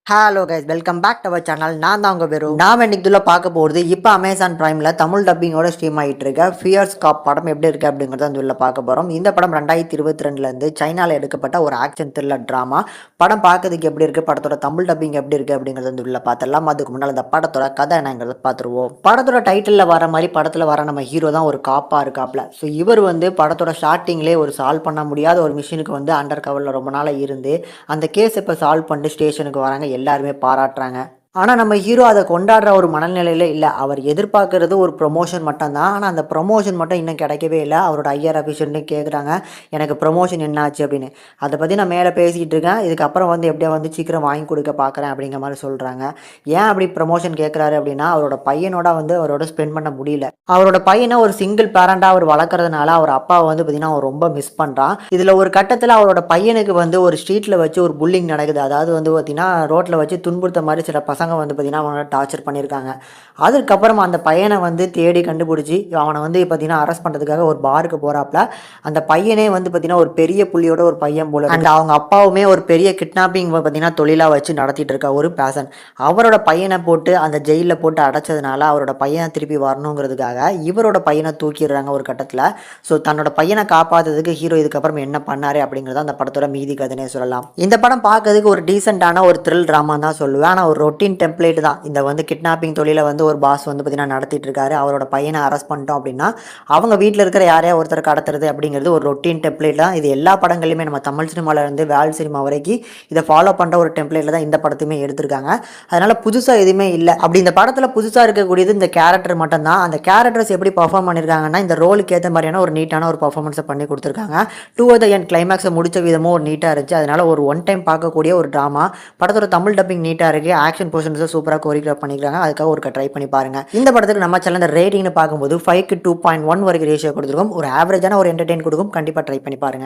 Hello guys, welcome back to our channel. நான் தான் உங்கள் பேரு. நாம் இன்னைக்கு இதில் பார்க்க போகிறது இப்போ அமேசான் பிரைமில் தமிழ் டப்பிங்கோட ஸ்ட்ரீம் ஆகிட்டு இருக்க ஃபியர்ஸ் காப் படம் எப்படி இருக்குது அப்படிங்கிறத அந்த உள்ள பார்க்க போகிறோம். இந்த படம் 2022 சைனாவில் எடுக்கப்பட்ட ஒரு ஆக்ஷன் த்ரில்லர் ட்ராமா. படம் பார்க்கறதுக்கு எப்படி இருக்குது, படத்தோட தமிழ் டப்பிங் எப்படி இருக்குது அப்படிங்கிறத அந்த உள்ள பார்த்துடலாம். அதுக்கு முன்னால் இந்த படத்தோட கதை என்னங்கிறத பார்த்துருவோம். படத்தோட டைட்டிலில் வர மாதிரி படத்தில் வர நம்ம ஹீரோ தான் ஒரு காப்பாக இருக்காப்ல. ஸோ இவர் படத்தோட ஸ்டார்டிங்லேயே ஒரு சால்வ் பண்ண முடியாத ஒரு மிஷினுக்கு அண்டர் கவரில் ரொம்ப நாளாக இருந்து அந்த கேஸ் இப்போ சால்வ் பண்ணிட்டு ஸ்டேஷனுக்கு வராங்க. எல்லாருமே பாராட்டுறாங்க. ஆனால் நம்ம ஹீரோ அதை கொண்டாடுற ஒரு மனநிலையில் இல்லை. அவர் எதிர்பார்க்கறது ஒரு ப்ரொமோஷன் மட்டும்தான். ஆனால் அந்த ப்ரொமோஷன் மட்டும் இன்னும் கிடைக்கவே இல்லை. அவரோட ஐஆர் ஆஃபீஸர்னு கேட்குறாங்க, எனக்கு ப்ரொமோஷன் என்னாச்சு அப்படின்னு. அதை பற்றி நான் மேலே பேசிக்கிட்டு இருக்கேன். இதுக்கப்புறம் எப்படியா சீக்கிரம் வாங்கி கொடுக்க பார்க்குறேன் அப்படிங்கிற மாதிரி சொல்கிறாங்க. ஏன் அப்படி ப்ரொமோஷன் கேட்குறாரு அப்படின்னா, அவரோட பையனோட அவரோட ஸ்பெண்ட் பண்ண முடியல. அவரோட பையனை ஒரு சிங்கிள் பேரண்டாக அவர் வளர்க்குறதுனால அவர் அப்பாவை பார்த்திங்கன்னா அவர் ரொம்ப மிஸ் பண்ணுறான். இதில் ஒரு கட்டத்தில் அவரோட பையனுக்கு ஒரு ஸ்ட்ரீட்டில் வச்சு ஒரு புல்லிங் நடக்குது. அதாவது பார்த்திங்கன்னா ரோட்டில் வச்சு துன்புறுத்த மாதிரி சில பசங்க பார்த்திங்கன்னா அவனை டார்ச்சர் பண்ணியிருக்காங்க. அதுக்கப்புறம் அந்த பையனை தேடி கண்டுபிடிச்சி அவனை பார்த்திங்கன்னா அரெஸ்ட் பண்ணுறதுக்காக ஒரு பாருக்கு போகிறாப்புல. அந்த பையனே பார்த்திங்கன்னா ஒரு பெரிய புள்ளியோட ஒரு பையன் போல. அண்ட் அவங்க அப்பாவுமே ஒரு பெரிய கிட்னாப்பிங் பார்த்திங்கன்னா தொழிலாக வச்சு நடத்திட்டு இருக்க ஒரு பேசன். அவரோட பையனை போட்டு அந்த ஜெயிலில் போட்டு அடைச்சதுனால அவரோட பையனை திருப்பி வரணுங்கிறதுக்காக இவரோட பையனை தூக்கிடுறாங்க ஒரு கட்டத்தில். ஸோ தன்னோட பையனை காப்பாற்றுறதுக்கு ஹீரோ இதுக்கப்புறம் என்ன பண்ணாரு அப்படிங்கிறத அந்த படத்தோட மீதி கதைனே சொல்லலாம். இந்த படம் பார்க்கறதுக்கு ஒரு டீசெண்டான ஒரு த்ரில் ட்ராமா தான் சொல்லுவேன். ஆனால் ஒரு ரொட்டீன் டெம்ப்ளேட் தான். இந்த கிட்னாப்பிங் தொழிலை ஒரு பாஸ் பார்த்திங்கன்னா நடத்திட்டு இருக்காரு. அவரோட பையனை அரெஸ்ட் பண்ணிட்டோம் அப்படின்னா அவங்க வீட்டில் இருக்கிற யாரையா ஒருத்தர் கடத்துறது அப்படிங்கிறது ஒரு ரொட்டீன் டெம்ப்ளேட் தான். இது எல்லா படங்களையுமே நம்ம தமிழ் சினிமாவில் இருந்து வேர்ல்ட் சினிமா வரைக்கும் இதை ஃபாலோ பண்ணுற ஒரு டெம்ப்ளேட்டில் தான் இந்த படத்தையுமே எடுத்திருக்காங்க. அதனால் புதுசாக எதுவுமே இல்லை. அப்படி இந்த படத்தில் புதுசாக இருக்கக்கூடியது இந்த கேரக்டர் மட்டும்தான். அந்த கேரக்டர்ஸ் எப்படி பர்ஃபார்ம் பண்ணியிருக்காங்கன்னா, இந்த ரோலுக்கு ஏற்ற மாதிரியான ஒரு நீட்டான ஒரு பர்ஃபார்மன்ஸை பண்ணி கொடுத்துருக்காங்க. த எண்ட் கிளைமேக்ஸை முடிச்ச விதமும் ஒரு நீட்டாக இருந்துச்சு. அதனால் ஒரு ஒன் டைம் பார்க்கக்கூடிய ஒரு ட்ராமா. படத்தோட தமிழ் டப்பிங் நீட்டாக இருக்குது. ஆக்ஷன் போர்ஷன்ஸை சூப்பராக கோரியோகிராஃப் பண்ணிக்கிறாங்க. அதுக்காக ஒரு ட்ரை பண்ணி பாருங்க. இந்த படத்துக்கு நம்ம சேனல் ரேட்டிங்னு பார்க்கும்போது 5க்கு 2.1 வரைக்கும் ரேஷியோ கொடுத்துருக்கோம். ஒரு ஆவரேஜான ஒரு என்டர்டெயின் கொடுக்கும். கண்டிப்பாக ட்ரை பண்ணி பாருங்க.